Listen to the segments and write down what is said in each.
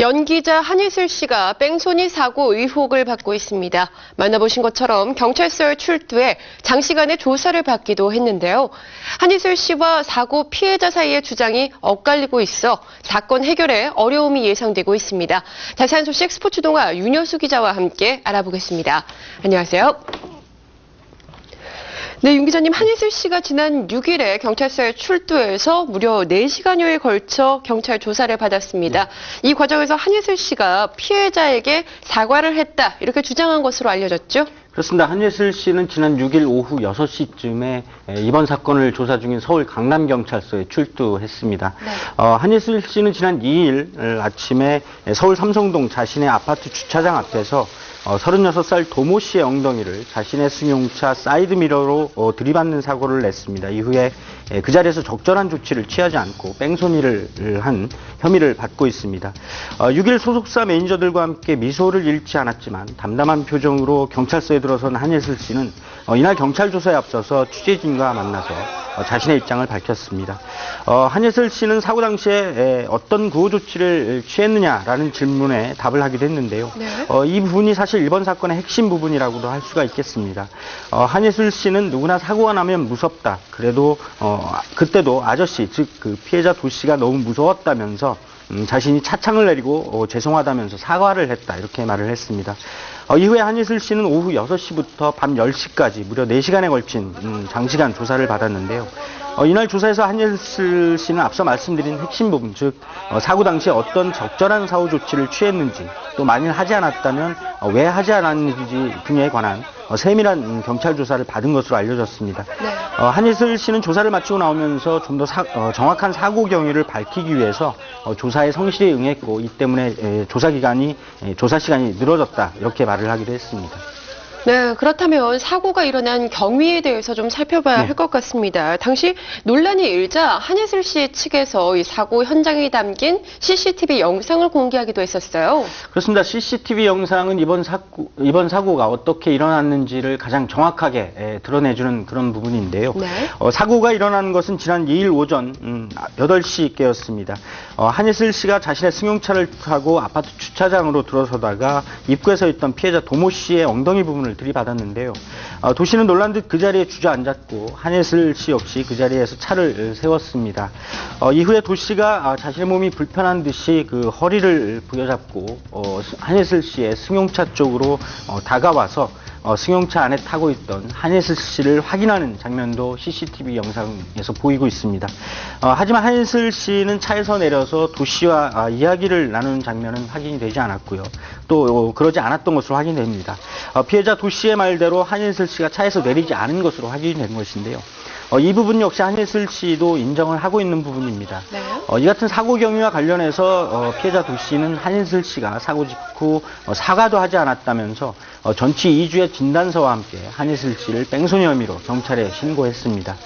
연기자 한예슬 씨가 뺑소니 사고 의혹을 받고 있습니다. 만나보신 것처럼 경찰서에 출두해 장시간의 조사를 받기도 했는데요. 한예슬 씨와 사고 피해자 사이의 주장이 엇갈리고 있어 사건 해결에 어려움이 예상되고 있습니다. 자세한 소식 스포츠 동아 윤여수 기자와 함께 알아보겠습니다. 안녕하세요. 네, 윤 기자님, 한예슬 씨가 지난 6일에 경찰서에 출두해서 무려 4시간여에 걸쳐 경찰 조사를 받았습니다. 이 과정에서 한예슬 씨가 피해자에게 사과를 했다, 이렇게 주장한 것으로 알려졌죠? 그렇습니다. 한예슬 씨는 지난 6일 오후 6시쯤에 이번 사건을 조사 중인 서울 강남경찰서에 출두했습니다. 네. 한예슬 씨는 지난 2일 아침에 서울 삼성동 자신의 아파트 주차장 앞에서 36살 도모 씨의 엉덩이를 자신의 승용차 사이드미러로 들이받는 사고를 냈습니다. 이후에 그 자리에서 적절한 조치를 취하지 않고 뺑소니를 한 혐의를 받고 있습니다. 6일 소속사 매니저들과 함께 미소를 잃지 않았지만 담담한 표정으로 경찰서에 들어선 한예슬 씨는 이날 경찰 조사에 앞서서 취재진과 만나서 자신의 입장을 밝혔습니다. 한예슬 씨는 사고 당시에 어떤 구호 조치를 취했느냐라는 질문에 답을 하기도 했는데요. 네. 이 부분이 사실 이번 사건의 핵심 부분이라고도 할 수가 있겠습니다. 한예슬 씨는 누구나 사고가 나면 무섭다. 그래도 그때도 아저씨, 즉 그 피해자 도 씨가 너무 무서웠다면서 자신이 차창을 내리고 죄송하다면서 사과를 했다, 이렇게 말을 했습니다. 이후에 한예슬 씨는 오후 6시부터 밤 10시까지 무려 4시간에 걸친 장시간 조사를 받았는데요. 이날 조사에서 한예슬 씨는 앞서 말씀드린 핵심 부분, 즉 사고 당시에 어떤 적절한 사후 조치를 취했는지, 또 만일 하지 않았다면 왜 하지 않았는지 등에 관한 세밀한 경찰 조사를 받은 것으로 알려졌습니다. 네. 한예슬 씨는 조사를 마치고 나오면서 좀 더 정확한 사고 경위를 밝히기 위해서 조사에 성실히 응했고, 이 때문에 조사 시간이 늘어졌다, 이렇게 말을 하기도 했습니다. 네, 그렇다면 사고가 일어난 경위에 대해서 좀 살펴봐야 할 것 같습니다. 당시 논란이 일자 한예슬 씨 측에서 이 사고 현장에 담긴 CCTV 영상을 공개하기도 했었어요. 그렇습니다. CCTV 영상은 이번 사고가 어떻게 일어났는지를 가장 정확하게 드러내주는 그런 부분인데요. 네. 사고가 일어난 것은 지난 2일 오전 8시께였습니다. 한예슬 씨가 자신의 승용차를 타고 아파트 주차장으로 들어서다가 입구에 서 있던 피해자 도모 씨의 엉덩이 부분을 들이받았는데요. 도 씨는 놀란 듯 그 자리에 주저앉았고, 한예슬 씨 역시 그 자리에서 차를 세웠습니다. 이후에 도 씨가 자신의 몸이 불편한 듯이 그 허리를 부여잡고 한예슬 씨의 승용차 쪽으로 다가와서 승용차 안에 타고 있던 한예슬 씨를 확인하는 장면도 CCTV 영상에서 보이고 있습니다. 하지만 한예슬 씨는 차에서 내려서 도 씨와 이야기를 나누는 장면은 확인이 되지 않았고요. 또 그러지 않았던 것으로 확인됩니다. 피해자 도 씨의 말대로 한예슬 씨가 차에서 내리지 않은 것으로 확인이 된 것인데요. 이 부분 역시 한예슬 씨도 인정을 하고 있는 부분입니다. 네. 이 같은 사고 경위와 관련해서 피해자 도 씨는 한예슬 씨가 사고 직후 사과도 하지 않았다면서 전치 2주의 진단서와 함께 한예슬 씨를 뺑소니 혐의로 경찰에 신고했습니다.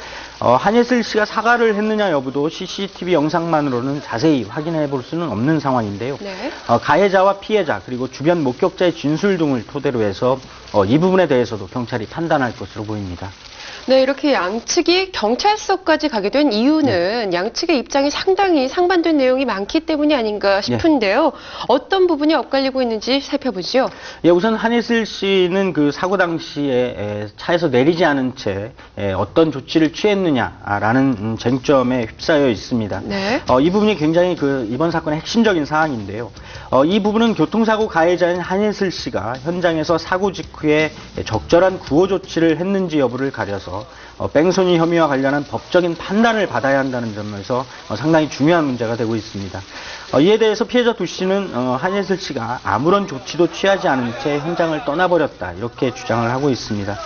한예슬 씨가 사과를 했느냐 여부도 CCTV 영상만으로는 자세히 확인해 볼 수는 없는 상황인데요. 네. 가해자와 피해자, 그리고 주변 목격자의 진술 등을 토대로 해서 이 부분에 대해서도 경찰이 판단할 것으로 보입니다. 네, 이렇게 양측이 경찰서까지 가게 된 이유는 양측의 입장이 상당히 상반된 내용이 많기 때문이 아닌가 싶은데요. 어떤 부분이 엇갈리고 있는지 살펴보죠. 예, 우선 한예슬 씨는 그 사고 당시에 차에서 내리지 않은 채 어떤 조치를 취했느냐라는 쟁점에 휩싸여 있습니다. 네. 이 부분이 굉장히 이번 사건의 핵심적인 사항인데요. 이 부분은 교통사고 가해자인 한예슬 씨가 현장에서 사고 직후에 적절한 구호 조치를 했는지 여부를 가려서 뺑소니 혐의와 관련한 법적인 판단을 받아야 한다는 점에서 상당히 중요한 문제가 되고 있습니다. 이에 대해서 피해자 도 씨는 한예슬 씨가 아무런 조치도 취하지 않은 채 현장을 떠나버렸다, 이렇게 주장을 하고 있습니다.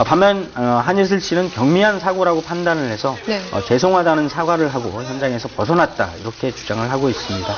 반면 한예슬 씨는 경미한 사고라고 판단을 해서 네. 죄송하다는 사과를 하고 현장에서 벗어났다, 이렇게 주장을 하고 있습니다.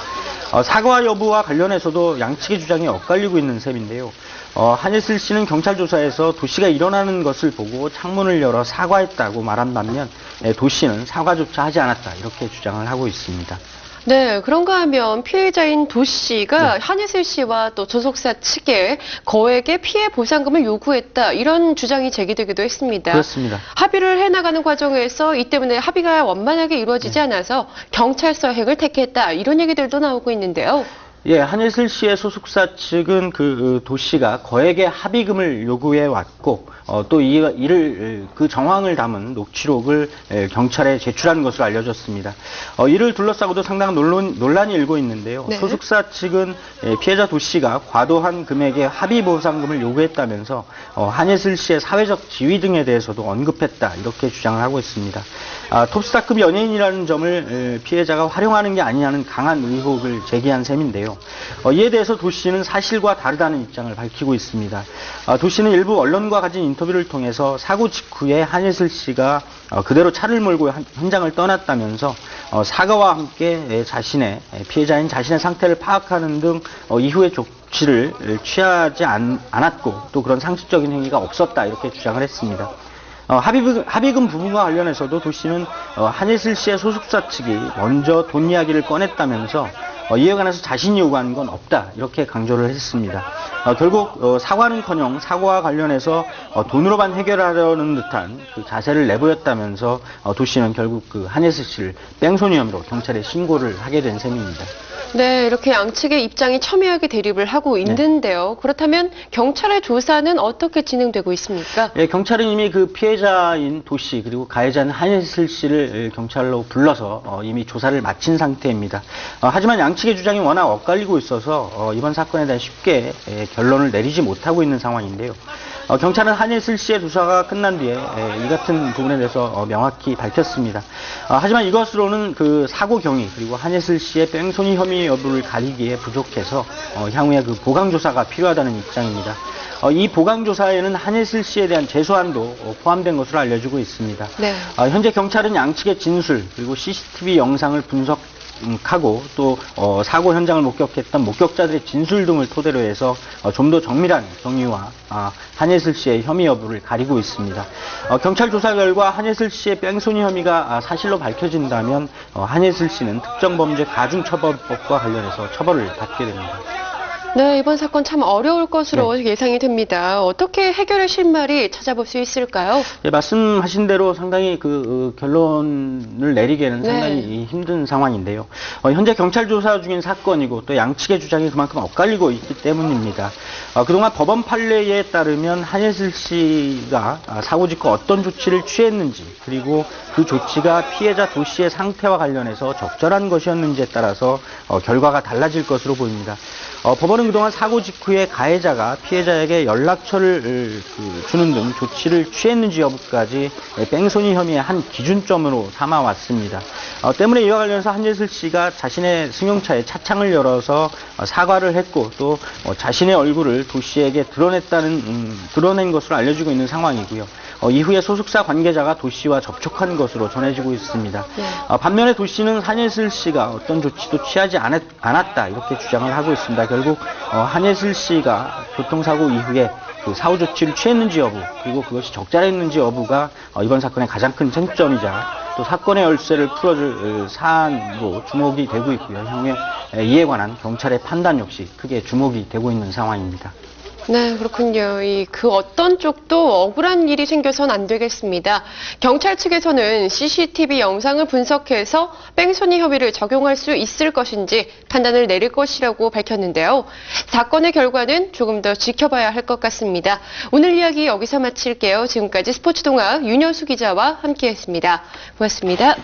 사과 여부와 관련해서도 양측의 주장이 엇갈리고 있는 셈인데요. 한예슬 씨는 경찰 조사에서 도 씨가 일어나는 것을 보고 창문을 열어 사과했다고 말한 반면 도 씨는 사과조차 하지 않았다, 이렇게 주장을 하고 있습니다. 네, 그런가 하면 피해자인 도 씨가 한예슬 씨와 또 소속사 측에 거액의 피해 보상금을 요구했다, 이런 주장이 제기되기도 했습니다. 그렇습니다. 합의를 해나가는 과정에서 이 때문에 합의가 원만하게 이루어지지 않아서 경찰서 행을 택했다, 이런 얘기들도 나오고 있는데요. 예, 한예슬 씨의 소속사 측은 그 도씨가 거액의 합의금을 요구해 왔고, 또 이를 그 정황을 담은 녹취록을 경찰에 제출한 것으로 알려졌습니다. 이를 둘러싸고도 상당한 논란이 일고 있는데요. 네. 소속사 측은 피해자 도씨가 과도한 금액의 합의 보상금을 요구했다면서 한예슬 씨의 사회적 지위 등에 대해서도 언급했다 이렇게 주장을 하고 있습니다. 톱스타급 연예인이라는 점을 피해자가 활용하는 게 아니냐는 강한 의혹을 제기한 셈인데요. 이에 대해서 도 씨는 사실과 다르다는 입장을 밝히고 있습니다. 도 씨는 일부 언론과 가진 인터뷰를 통해서 사고 직후에 한예슬 씨가 그대로 차를 몰고 현장을 떠났다면서 사과와 함께 피해자인 자신의 상태를 파악하는 등 이후의 조치를 취하지 않았고 또 그런 상습적인 행위가 없었다 이렇게 주장을 했습니다. 합의금 부분과 관련해서도 도 씨는 한예슬 씨의 소속사 측이 먼저 돈 이야기를 꺼냈다면서 이에 관해서 자신이 요구한 건 없다 이렇게 강조를 했습니다. 결국 사과는커녕 사고와 관련해서 돈으로만 해결하려는 듯한 그 자세를 내보였다면서 도 씨는 결국 그 한예슬 씨를 뺑소니 혐의로 경찰에 신고를 하게 된 셈입니다. 네, 이렇게 양측의 입장이 첨예하게 대립을 하고 있는데요. 그렇다면 경찰의 조사는 어떻게 진행되고 있습니까? 예, 경찰은 이미 그 피해자인 도 씨 그리고 가해자인 한예슬 씨를 경찰로 불러서 이미 조사를 마친 상태입니다. 하지만 양측의 주장이 워낙 엇갈리고 있어서 이번 사건에 대해 쉽게 결론을 내리지 못하고 있는 상황인데요. 경찰은 한예슬 씨의 조사가 끝난 뒤에 이 같은 부분에 대해서 명확히 밝혔습니다. 하지만 이것으로는 그 사고 경위 그리고 한예슬 씨의 뺑소니 혐의 여부를 가리기에 부족해서 향후에 그 보강조사가 필요하다는 입장입니다. 이 보강조사에는 한예슬 씨에 대한 재소환도 포함된 것으로 알려지고 있습니다. 네. 현재 경찰은 양측의 진술 그리고 CCTV 영상을 분석하고 또 사고 현장을 목격했던 목격자들의 진술 등을 토대로 해서 좀 더 정밀한 경위와 한예슬 씨의 혐의 여부를 가리고 있습니다. 경찰 조사 결과 한예슬 씨의 뺑소니 혐의가 사실로 밝혀진다면 한예슬 씨는 특정범죄 가중처벌법과 관련해서 처벌을 받게 됩니다. 네, 이번 사건 참 어려울 것으로 예상이 됩니다. 어떻게 해결의 실마리 찾아볼 수 있을까요? 예, 말씀하신 대로 상당히 그 결론을 내리기에는 상당히 힘든 상황인데요. 현재 경찰 조사 중인 사건이고 또 양측의 주장이 그만큼 엇갈리고 있기 때문입니다. 그동안 법원 판례에 따르면 한예슬 씨가 사고 직후 어떤 조치를 취했는지 그리고 그 조치가 피해자 도 씨의 상태와 관련해서 적절한 것이었는지에 따라서 결과가 달라질 것으로 보입니다. 법원은 그동안 사고 직후에 가해자가 피해자에게 연락처를 주는 등 조치를 취했는지 여부까지 뺑소니 혐의의 한 기준점으로 삼아왔습니다. 때문에 이와 관련해서 한예슬 씨가 자신의 승용차에 차창을 열어서 사과를 했고 또 자신의 얼굴을 도 씨에게 드러낸 것으로 알려지고 있는 상황이고요. 이후에 소속사 관계자가 도 씨와 접촉한 것으로 전해지고 있습니다. 반면에 도 씨는 한예슬 씨가 어떤 조치도 취하지 않았다 이렇게 주장을 하고 있습니다. 결국 한예슬 씨가 교통사고 이후에 그 사후 조치를 취했는지 여부 그리고 그것이 적절했는지 여부가 이번 사건의 가장 큰 쟁점이자 또 사건의 열쇠를 풀어줄 사안으로 주목이 되고 있고요. 향후에 이에 관한 경찰의 판단 역시 크게 주목이 되고 있는 상황입니다. 네, 그렇군요. 그 어떤 쪽도 억울한 일이 생겨선 안 되겠습니다. 경찰 측에서는 CCTV 영상을 분석해서 뺑소니 혐의를 적용할 수 있을 것인지 판단을 내릴 것이라고 밝혔는데요. 사건의 결과는 조금 더 지켜봐야 할 것 같습니다. 오늘 이야기 여기서 마칠게요. 지금까지 스포츠동학 윤여수 기자와 함께했습니다. 고맙습니다.